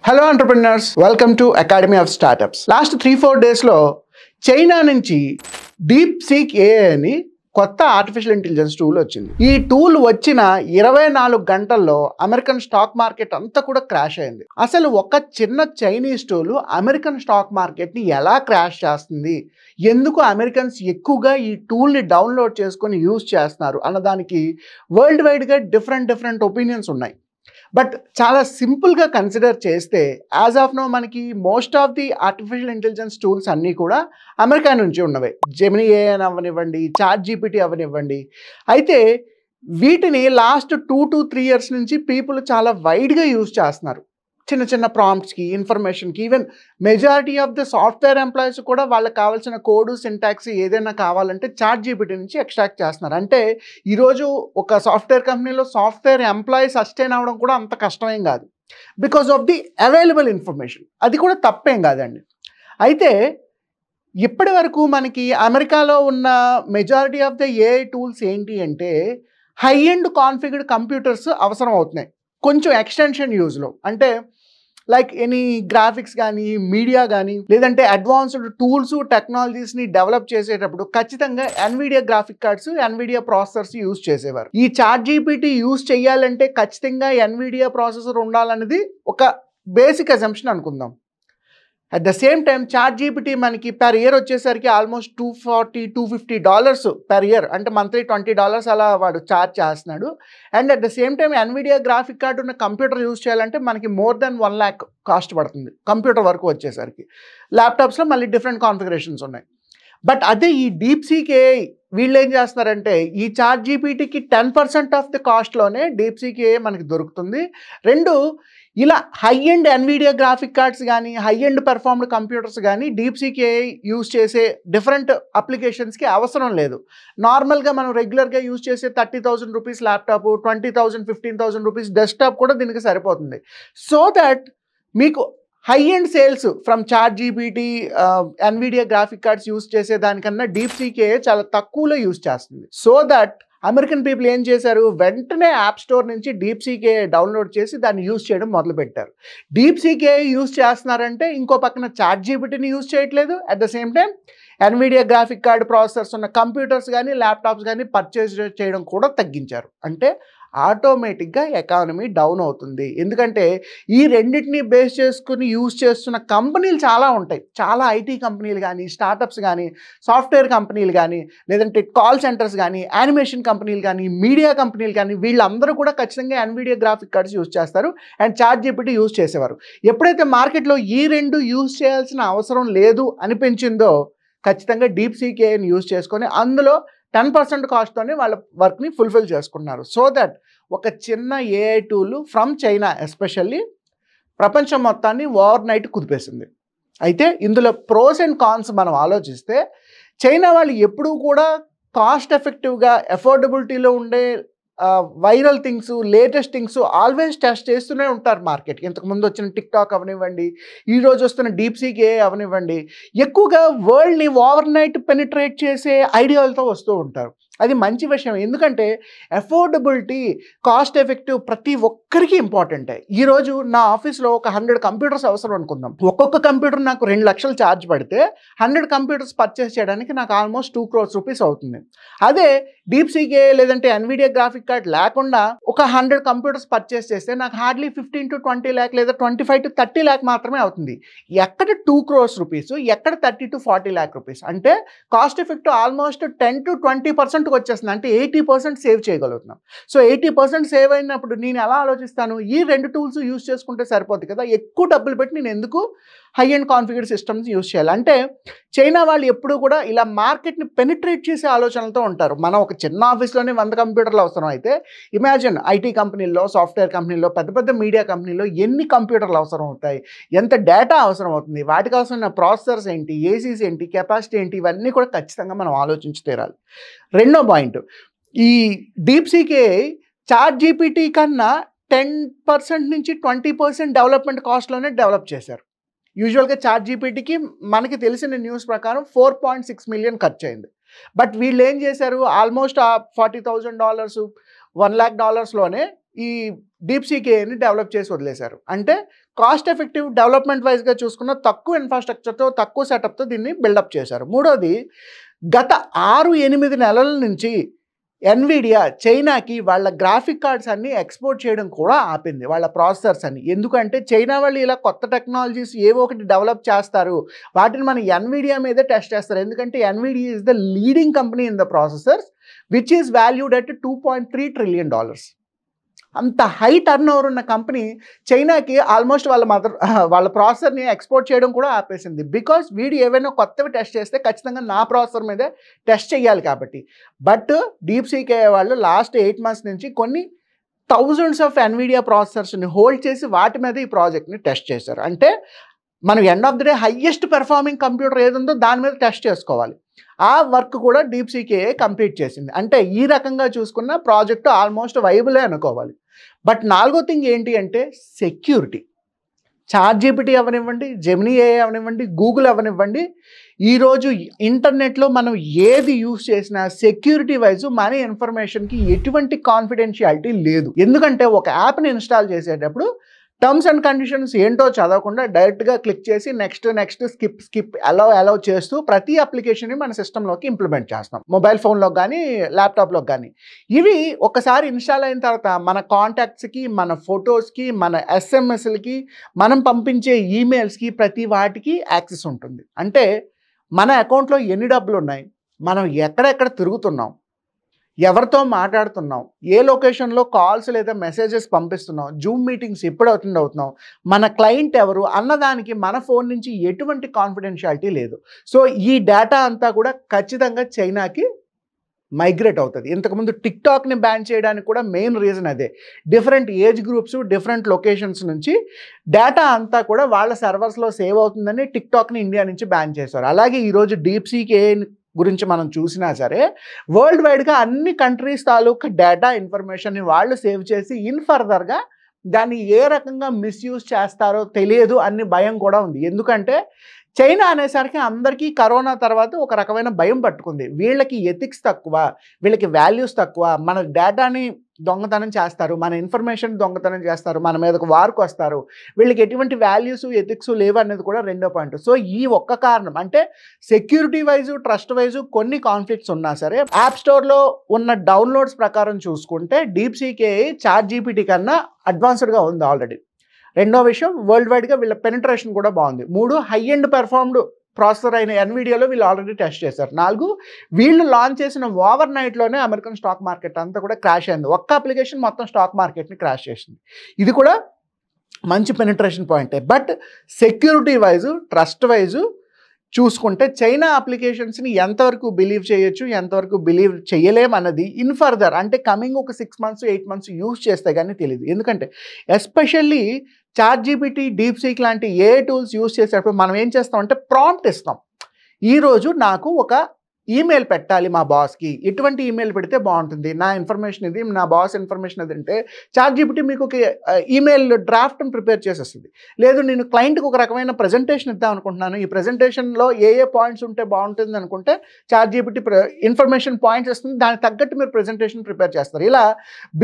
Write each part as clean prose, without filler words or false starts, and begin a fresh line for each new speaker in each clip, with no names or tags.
Hello entrepreneurs, welcome to academy of startups. Last 3-4 డేస్లో China నుంచి deep seek AI అని కొత్త ఆర్టిఫిషియల్ ఇంటెలిజెన్స్ టూల్ వచ్చింది. ఈ టూల్ వచ్చిన 24 గంటల్లో అమెరికన్ స్టాక్ మార్కెట్ అంతా కూడా క్రాష్ అయింది. అసలు ఒక చిన్న చైనీస్ టూల్ అమెరికన్ స్టాక్ మార్కెట్ని ఎలా క్రాష్ చేస్తుంది, ఎందుకు అమెరికన్స్ ఎక్కువగా ఈ టూల్ని డౌన్లోడ్ చేసుకొని యూజ్ చేస్తున్నారు అన్నదానికి వరల్డ్ వైడ్గా డిఫరెంట్ ఒపీనియన్స్ ఉన్నాయి. బట్ చాలా సింపుల్గా కన్సిడర్ చేస్తే యాజ్ ఆఫ్ నో మనకి most of the artificial intelligence tools అన్నీ కూడా అమెరికా నుంచి ఉన్నవే. జెమినీ ఏఐ అవనివ్వండి, చాట్ జీపీటీ అవనివ్వండి. అయితే వీటిని లాస్ట్ 2 to 3 years నుంచి పీపుల్ చాలా వైడ్గా యూజ్ చేస్తున్నారు. చిన్న ప్రాంప్ట్స్కి, ఇన్ఫర్మేషన్కి, even majority of the software employees కూడా వాళ్ళకి కావాల్సిన కోడు, సింటాక్స్ ఏదైనా కావాలంటే చాట్ జీపీటీ నుంచి ఎక్స్ట్రాక్ట్ చేస్తున్నారు. అంటే ఈరోజు ఒక సాఫ్ట్వేర్ కంపెనీలో సాఫ్ట్వేర్ ఎంప్లాయీ సస్టైన్ అవ్వడం కూడా అంత కష్టమేం కాదు, because of the available information. అది కూడా తప్పేం కాదండి. అయితే ఇప్పటి వరకు మనకి అమెరికాలో ఉన్న majority of the AI tools ఏంటి అంటే హై ఎండ్ కాన్ఫిగర్డ్ కంప్యూటర్స్ అవసరం అవుతున్నాయి కొంచెం ఎక్స్టెన్షన్ యూజ్లో. అంటే లైక్ ఎనీ గ్రాఫిక్స్ కానీ, మీడియా కానీ, లేదంటే అడ్వాన్స్డ్ టూల్స్, టెక్నాలజీస్ని డెవలప్ చేసేటప్పుడు ఖచ్చితంగా Nvidia graphic cards, Nvidia processors use చేసేవారు. ఈ చాట్ జీపీటీ యూజ్ చేయాలంటే ఖచ్చితంగా ఎన్విడియా ప్రాసెసర్ ఉండాలనేది ఒక బేసిక్ అజంప్షన్ అనుకుందాం. At the same time chat GPT మనకి పర్ ఇయర్ వచ్చేసరికి ఆల్మోస్ట్ $240-250 పర్ ఇయర్, అంటే మంత్లీ $20 అలా వాడు ఛార్జ్ చేస్తున్నాడు. And at the same time Nvidia graphic card ఉన్న కంప్యూటర్ యూజ్ చేయాలంటే మనకి మోర్ దెన్ 1 lakh కాస్ట్ పడుతుంది కంప్యూటర్ వరకు వచ్చేసరికి. ల్యాప్టాప్స్లో మళ్ళీ డిఫరెంట్ కాన్ఫిగరేషన్స్ ఉన్నాయి. బట్ అదే ఈ డీప్ సీక్ ఏఐ వీళ్ళు ఏం చేస్తున్నారంటే ఈ చాట్ జీపీటీకి 10% ఆఫ్ ది కాస్ట్లోనే డీప్ సీక్ ఏఐ మనకి దొరుకుతుంది. రెండు, ఇలా high end Nvidia graphic cards కానీ, హై ఎండ్ పెర్ఫార్మ్డ్ కంప్యూటర్స్ కానీ డీప్ సీక్ ఏఐ యూజ్ చేసే డిఫరెంట్ అప్లికేషన్స్కి అవసరం లేదు. నార్మల్గా మనం రెగ్యులర్గా యూజ్ చేసే $30,000 ల్యాప్టాప్, $20,000-15,000 డెస్క్టాప్ కూడా దీనికి సరిపోతుంది. సో దట్ మీకు high end sales from chat GPT, Nvidia graphic cards use చేసే దానికన్నా డీప్ సీక్ ఏఐ చాలా తక్కువలో యూజ్ చేస్తుంది. సో దట్ అమెరికన్ పీపుల్ ఏం చేశారు, వెంటనే యాప్ స్టోర్ నుంచి డీప్ సీక్ ఏఐ డౌన్లోడ్ చేసి దాన్ని యూజ్ చేయడం మొదలుపెట్టారు. డీప్ సీక్ ఏఐ యూజ్ చేస్తున్నారంటే ఇంకో పక్కన చాట్ జీపీటీని యూజ్ చేయట్లేదు. At the same time Nvidia graphic card processors ఉన్న కంప్యూటర్స్ కానీ, ల్యాప్టాప్స్ కానీ పర్చేజ్ చేయడం కూడా తగ్గించారు. అంటే ఆటోమేటిక్గా ఎకానమీ డౌన్ అవుతుంది. ఎందుకంటే ఈ రెండింటిని బేస్ చేసుకుని యూజ్ చేస్తున్న కంపెనీలు చాలా ఉంటాయి. చాలా ఐటీ కంపెనీలు కానీ, స్టార్టప్స్ కానీ, సాఫ్ట్వేర్ కంపెనీలు కానీ, లేదంటే కాల్ సెంటర్స్ కానీ, యానిమేషన్ కంపెనీలు కానీ, మీడియా కంపెనీలు కానీ, వీళ్ళందరూ కూడా ఖచ్చితంగా ఎన్విడియా గ్రాఫిక్ కార్డ్స్ యూజ్ చేస్తారు అండ్ చాట్ జీపీటీ యూజ్ చేసేవారు. ఎప్పుడైతే మార్కెట్లో ఈ రెండు యూజ్ చేయాల్సిన అవసరం లేదు అనిపించిందో ఖచ్చితంగా డీప్ సీక్ ఏఐని యూజ్ చేసుకొని అందులో 10% కాస్ట్తోనే వాళ్ళ వర్క్ని ఫుల్ఫిల్ చేసుకున్నారు. సో దట్ ఒక చిన్న AI tool from China especially ప్రపంచం మొత్తాన్ని ఓవర్ నైట్ కుదిపేసింది. అయితే ఇందులో ప్రోస్ అండ్ కాన్స్ మనం ఆలోచిస్తే చైనా వాళ్ళు ఎప్పుడూ కూడా కాస్ట్ ఎఫెక్టివ్గా, అఫోర్డబిలిటీలో ఉండే viral things, latest things always test చేస్తూనే ఉంటారు మార్కెట్కి. ఇంతకుముందు వచ్చిన టిక్టాక్ అవనివ్వండి, ఈరోజు వస్తున్న డీప్ సీక్ ఏఐ అవనివ్వండి, ఎక్కువగా వరల్డ్ని ఓవర్ నైట్ పెనిట్రేట్ చేసే ఐడియాలతో వస్తూ ఉంటారు. అది మంచి విషయం. ఎందుకంటే అఫోర్డబిలిటీ, కాస్ట్ ఎఫెక్టివ్ ప్రతి ఒక్కరికి ఇంపార్టెంటే. ఈరోజు నా ఆఫీస్లో ఒక 100 కంప్యూటర్స్ అవసరం అనుకుందాం. ఒక్కొక్క కంప్యూటర్ నాకు 2 లక్షలు ఛార్జ్ పడితే 100 కంప్యూటర్స్ పర్చేస్ చేయడానికి నాకు ఆల్మోస్ట్ $2 crores అవుతుంది. అదే డీప్ సీక్ ఏఐ లేదంటే ఎన్విడియా గ్రాఫిక్ కార్డ్ లేకుండా ఒక 100 కంప్యూటర్స్ పర్చేస్ చేస్తే నాకు హార్డ్లీ 15 to 20 lakh లేదా 25 to 30 lakh మాత్రమే అవుతుంది. ఎక్కడ $2 crores, ఎక్కడ 30 to 40 lakh rupees. అంటే కాస్ట్ ఎఫెక్టివ్ ఆల్మోస్ట్ 10 to 20% వచ్చేస్తుంది. అంటే 80% సేవ్ చేయగలుగుతున్నాం. సో 80% సేవ్ అయినప్పుడు నేను ఎలా ఆలోచిస్తాను, ఈ 2 టూల్స్ యూజ్ చేసుకుంటే సరిపోద్ది కదా, ఎక్కువ డబ్బులు పెట్టి నేను ఎందుకు high and configured systems use చేయాలి. అంటే చైనా వాళ్ళు ఎప్పుడూ కూడా ఇలా మార్కెట్ని పెనిట్రేట్ చేసే ఆలోచనలతో ఉంటారు. మనం ఒక చిన్న ఆఫీస్లోనే 100 కంప్యూటర్లు అవసరం అయితే ఇమాజిన్ ఐటీ కంపెనీల్లో, సాఫ్ట్వేర్ కంపెనీల్లో, పెద్ద మీడియా కంపెనీల్లో ఎన్ని కంప్యూటర్లు అవసరం అవుతాయి, ఎంత డేటా అవసరం అవుతుంది, వాటికి అవసరమైన ప్రాసెసర్స్ ఏంటి, ఏసీస్ ఏంటి, కెపాసిటీ ఏంటి, ఇవన్నీ కూడా ఖచ్చితంగా మనం ఆలోచించి తీరాలి. రెండో పాయింట్, ఈ deep seek AI chat GPT కన్నా 10% నుంచి 20% డెవలప్మెంట్ కాస్ట్లోనే డెవలప్ చేశారు. యూజువల్గా చాట్ జీపీటీకి మనకి తెలిసిన న్యూస్ ప్రకారం $4.6 million ఖర్చు అయింది. బట్ వీళ్ళు ఏం చేశారు, ఆల్మోస్ట్ $40,000, $1 lakh లోనే ఈ DeepSeekని డెవలప్ చేసి వదిలేశారు. అంటే కాస్ట్ ఎఫెక్టివ్ డెవలప్మెంట్ వైజ్గా చూసుకున్న తక్కువ ఇన్ఫ్రాస్ట్రక్చర్తో తక్కువ సెటప్తో దీన్ని బిల్డప్ చేశారు. మూడోది, గత 6-8 నెలల నుంచి ఎన్విడియా చైనాకి వాళ్ళ గ్రాఫిక్ కార్డ్స్ అన్ని ఎక్స్పోర్ట్ చేయడం కూడా ఆపింది, వాళ్ళ ప్రాసెసర్స్ అన్ని. ఎందుకంటే చైనా వాళ్ళు ఇలా కొత్త టెక్నాలజీస్ ఏవో ఒకటి డెవలప్ చేస్తారు, వాటిని మన ఎన్విడియా మీదే టెస్ట్ చేస్తారు. ఎందుకంటే Nvidia is the leading company in the processors which is valued at $2.3 trillion. అంత హై టర్న్ ఓవర్ ఉన్న కంపెనీ చైనాకి ఆల్మోస్ట్ వాళ్ళ ప్రాసెసర్ని ఎక్స్పోర్ట్ చేయడం కూడా ఆపేసింది. బికాస్ వీడు ఏవైనా కొత్తవి టెస్ట్ చేస్తే ఖచ్చితంగా నా ప్రాసెసర్ మీదే టెస్ట్ చేయాలి కాబట్టి. బట్ DeepSeek వాళ్ళు లాస్ట్ 8 months నుంచి కొన్ని థౌజండ్స్ ఆఫ్ ఎన్విడియా ప్రాసెసర్స్ని హోల్డ్ చేసి వాటి మీద ఈ ప్రాజెక్ట్ని టెస్ట్ చేశారు. అంటే మనం end of the day highest performing computer ఏది ఉందో దాని మీద టెస్ట్ చేసుకోవాలి. ఆ వర్క్ కూడా DeepSeek కంప్లీట్ చేసింది. అంటే ఈ రకంగా చూసుకున్న ప్రాజెక్టు ఆల్మోస్ట్ వైబులే అనుకోవాలి. బట్ నాలుగో థింగ్ ఏంటి అంటే సెక్యూరిటీ. ChatGPT అవనివ్వండి, Gemini AI అవనివ్వండి, గూగుల్ అవనివ్వండి, ఈరోజు ఇంటర్నెట్లో మనం ఏది యూస్ చేసినా సెక్యూరిటీ వైజ్ మన ఇన్ఫర్మేషన్కి ఎటువంటి కాన్ఫిడెన్షియాలిటీ లేదు. ఎందుకంటే ఒక యాప్ని ఇన్స్టాల్ చేసేటప్పుడు టర్మ్స్ అండ్ కండిషన్స్ ఏంటో చదవకుండా డైరెక్ట్గా క్లిక్ చేసి నెక్స్ట్ స్కిప్ అలౌ చేస్తూ ప్రతి అప్లికేషన్ని మన సిస్టంలోకి ఇంప్లిమెంట్ చేస్తాం, మొబైల్ ఫోన్లో కానీ ల్యాప్టాప్లో కానీ. ఇవి ఒకసారి ఇన్స్టాల్ అయిన తర్వాత మన కాంటాక్ట్స్కి, మన ఫొటోస్కి, మన SMSలకి, మనం పంపించే ఈమెయిల్స్కి ప్రతి వాటికి యాక్సెస్ ఉంటుంది. అంటే మన అకౌంట్లో ఎన్ని డబ్బులు ఉన్నాయి, మనం ఎక్కడెక్కడ తిరుగుతున్నాం, ఎవరితో మాట్లాడుతున్నాం, ఏ లొకేషన్లో కాల్స్ లేదా మెసేజెస్ పంపిస్తున్నాం, జూమ్ మీటింగ్స్ ఎప్పుడు అటెండ్ అవుతున్నాం, మన క్లయింట్ ఎవరు అన్నదానికి మన ఫోన్ నుంచి ఎటువంటి కాన్ఫిడెన్షియాలిటీ లేదు. సో ఈ డేటా అంతా కూడా ఖచ్చితంగా చైనాకి మైగ్రేట్ అవుతుంది. ఇంతకుముందు టిక్టాక్ని బ్యాన్ చేయడానికి కూడా మెయిన్ రీజన్ అదే. Different age groups, different locations నుంచి డేటా అంతా కూడా వాళ్ళ సర్వర్స్లో సేవ్ అవుతుందని టిక్టాక్ని ఇండియా నుంచి బ్యాన్ చేశారు. అలాగే ఈరోజు DeepSeek గురించి మనం చూసినా సరే వరల్డ్ వైడ్గా అన్ని కంట్రీస్ తాలూకా డేటా ఇన్ఫర్మేషన్ని వాళ్ళు సేవ్ చేసి ఇన్ ఫర్దర్గా దాన్ని ఏ రకంగా మిస్యూజ్ చేస్తారో తెలియదు అన్ని భయం కూడా ఉంది. ఎందుకంటే చైనా అనేసరికి అందరికీ కరోనా తర్వాత ఒక రకమైన భయం పట్టుకుంది. వీళ్ళకి ఎథిక్స్ తక్కువ, వీళ్ళకి వాల్యూస్ తక్కువ, మన డేటాని దొంగతనం చేస్తారు, మన ఇన్ఫర్మేషన్ దొంగతనం చేస్తారు, మన మీదకు వార్కు వస్తారు, వీళ్ళకి ఎటువంటి వాల్యూస్ ఎథిక్స్ లేవు అనేది కూడా రెండో పాయింట్. సో ఈ ఒక్క కారణం అంటే సెక్యూరిటీ వైజు, ట్రస్ట్ వైజు కొన్ని కాన్ఫ్లిక్ట్స్ ఉన్నా సరే యాప్ స్టోర్లో ఉన్న డౌన్లోడ్స్ ప్రకారం చూసుకుంటే DeepSeek ChatGPT కన్నా అడ్వాన్స్డ్గా ఉంది ఆల్రెడీ. రెండో విషయం, వరల్డ్ వైడ్గా వీళ్ళ పెనిట్రేషన్ కూడా బాగుంది. 3, హై ఎండ్ పెర్ఫార్మ్డ్ ప్రాసెసర్ అయిన ఎన్విడియాలో వీళ్ళు ఆల్రెడీ టెస్ట్ చేశారు. 4, వీళ్ళు లాంచ్ చేసిన ఓవర్ నైట్లోనే అమెరికన్ స్టాక్ మార్కెట్ అంతా కూడా క్రాష్ అయింది. ఒక్క అప్లికేషన్ మొత్తం స్టాక్ మార్కెట్ని క్రాష్ చేసింది. ఇది కూడా మంచి పెనిట్రేషన్ పాయింటే. But security wise, trust wise చూసుకుంటే చైనా అప్లికేషన్స్ని ఎంతవరకు బిలీవ్ చేయొచ్చు, ఎంతవరకు బిలీవ్ చేయలేమన్నది ఇన్ ఫర్దర్ అంటే కమింగ్ ఒక 6 months 8 months యూజ్ చేస్తే కానీ తెలియదు. ఎందుకంటే ఎస్పెషల్లీ ChatGPT, DeepSeek లాంటి ఏ టూల్స్ యూజ్ చేసేటప్పుడు మనం ఏం చేస్తామంటే ప్రాంప్ట్ ఇస్తాం. ఈరోజు నాకు ఒక ఈమెయిల్ పెట్టాలి మా బాస్కి, ఎటువంటి ఈమెయిల్ పెడితే బాగుంటుంది, నా ఇన్ఫర్మేషన్ ఇది, నా బాస్ ఇన్ఫర్మేషన్ అది అంటే ChatGPT మీకు ఒక ఈమెయిల్ డ్రాఫ్ట్ని ప్రిపేర్ చేసేస్తుంది. లేదు నేను క్లయింట్కి ఒక రకమైన ప్రజెంటేషన్ ఇద్దాం అనుకుంటున్నాను, ఈ ప్రజెంటేషన్లో ఏ పాయింట్స్ ఉంటే బాగుంటుంది అనుకుంటే ChatGPT ఇన్ఫర్మేషన్ పాయింట్స్ ఇస్తుంది, దానికి తగ్గట్టు మీరు ప్రజెంటేషన్ ప్రిపేర్ చేస్తారు. ఇలా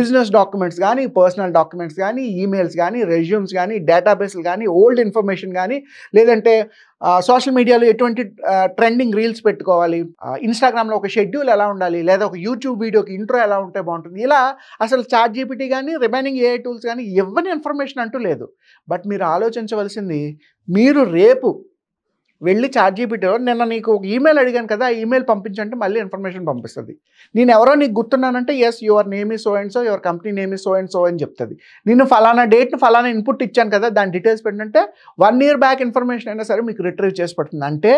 బిజినెస్ డాక్యుమెంట్స్ కానీ, పర్సనల్ డాక్యుమెంట్స్ కానీ, ఈమెయిల్స్ కానీ, రెజ్యూమ్స్ కానీ, డేటాబేస్లు కానీ, ఓల్డ్ ఇన్ఫర్మేషన్ కానీ, లేదంటే సోషల్ మీడియాలో ఎటువంటి ట్రెండింగ్ రీల్స్ పెట్టుకోవాలి, ఇన్స్టాగ్రామ్లో ఒక షెడ్యూల్ ఎలా ఉండాలి, లేదా ఒక యూట్యూబ్ వీడియోకి ఇంట్రో ఎలా ఉంటే బాగుంటుంది, ఇలా అసలు ChatGPT కానీ రిమైనింగ్ AI టూల్స్ కానీ ఇవ్వని ఇన్ఫర్మేషన్ అంటూ లేదు. బట్ మీరు ఆలోచించవలసింది, మీరు రేపు వెళ్ళి ChatGPT నిన్న నీకు ఒక ఈమెయిల్ అడిగాను కదా, ఆ ఈమెయిల్ పంపించంటే మళ్ళీ ఇన్ఫర్మేషన్ పంపిస్తుంది. నేను ఎవరో నీకు గుర్తున్నానంటే ఎస్ యువర్ నేమ్ ఈ so and so, your company name ఈ సో అండ్ సో అని చెప్తుంది. నేను ఫలానా డేట్ని ఫలానా ఇన్పుట్ ఇచ్చాను కదా, దాని డీటెయిల్స్ పెట్టంటే 1 year బ్యాక్ ఇన్ఫర్మేషన్ అయినా సరే మీకు రిట్రీవ్ చేసి పెడుతుంది. అంటే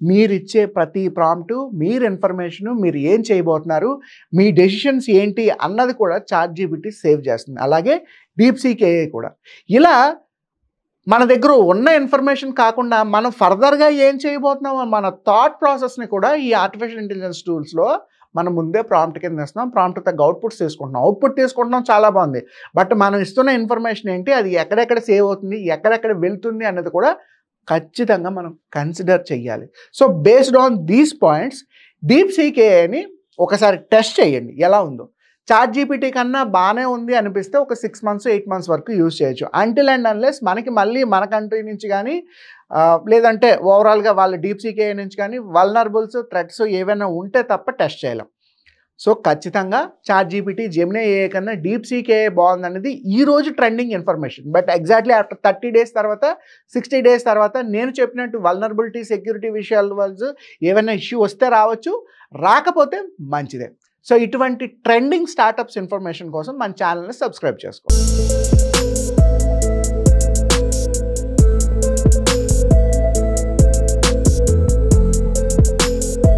మీరు ఇచ్చే ప్రతి ప్రాంప్టు, మీరు ఇన్ఫర్మేషను, మీరు ఏం చేయబోతున్నారు, మీ డెసిషన్స్ ఏంటి అన్నది కూడా ChatGPT సేవ్ చేస్తుంది. అలాగే DeepSeek AI కూడా. ఇలా మన దగ్గర ఉన్న ఇన్ఫర్మేషన్ కాకుండా మనం ఫర్దర్గా ఏం చేయబోతున్నామో మన థాట్ ప్రాసెస్ని కూడా ఈ ఆర్టిఫిషియల్ ఇంటెలిజెన్స్ టూల్స్లో మనం ముందే ప్రాంప్ట్ కింద ఇస్తున్నాం, ప్రాంప్ట్ తగ్గ అవుట్పుట్ తీసుకుంటున్నాం, చాలా బాగుంది. బట్ మనం ఇస్తున్న ఇన్ఫర్మేషన్ ఏంటి, అది ఎక్కడెక్కడ సేవ్ అవుతుంది, ఎక్కడెక్కడ వెళ్తుంది అన్నది కూడా ఖచ్చితంగా మనం కన్సిడర్ చేయాలి. So based on these points DeepSeek AIని ఒకసారి టెస్ట్ చేయండి ఎలా ఉందో. చాట్ జీపీటీ కన్నా బాగానే ఉంది అనిపిస్తే ఒక 6 months 8 months వరకు యూజ్ చేయొచ్చు. అంటిల్ అండ్ అన్లెస్ మనకి మళ్ళీ మన కంట్రీ నుంచి కానీ లేదంటే ఓవరాల్గా వాళ్ళ డీప్సీక్ ఏఐ నుంచి కానీ వల్నరబుల్స్ థ్రెట్స్ ఏవైనా ఉంటే తప్ప టెస్ట్ చేయలేం. సో ఖచ్చితంగా చాట్ జీపీటీ జెమినీ ఏఐ కన్నా డీప్సీక్ ఏఐ బాగుందనేది ఈరోజు trending information. But exactly after 30 days తర్వాత 60 days తర్వాత నేను చెప్పినట్టు వల్నరబిలిటీ సెక్యూరిటీ విషయాల వల్ల ఏమైనా ఇష్యూ వస్తే రావచ్చు, రాకపోతే మంచిదే. సో ఇటువంటి ట్రెండింగ్ స్టార్టప్స్ ఇన్ఫర్మేషన్ కోసం మన ఛానల్ని సబ్స్క్రైబ్ చేసుకోండి.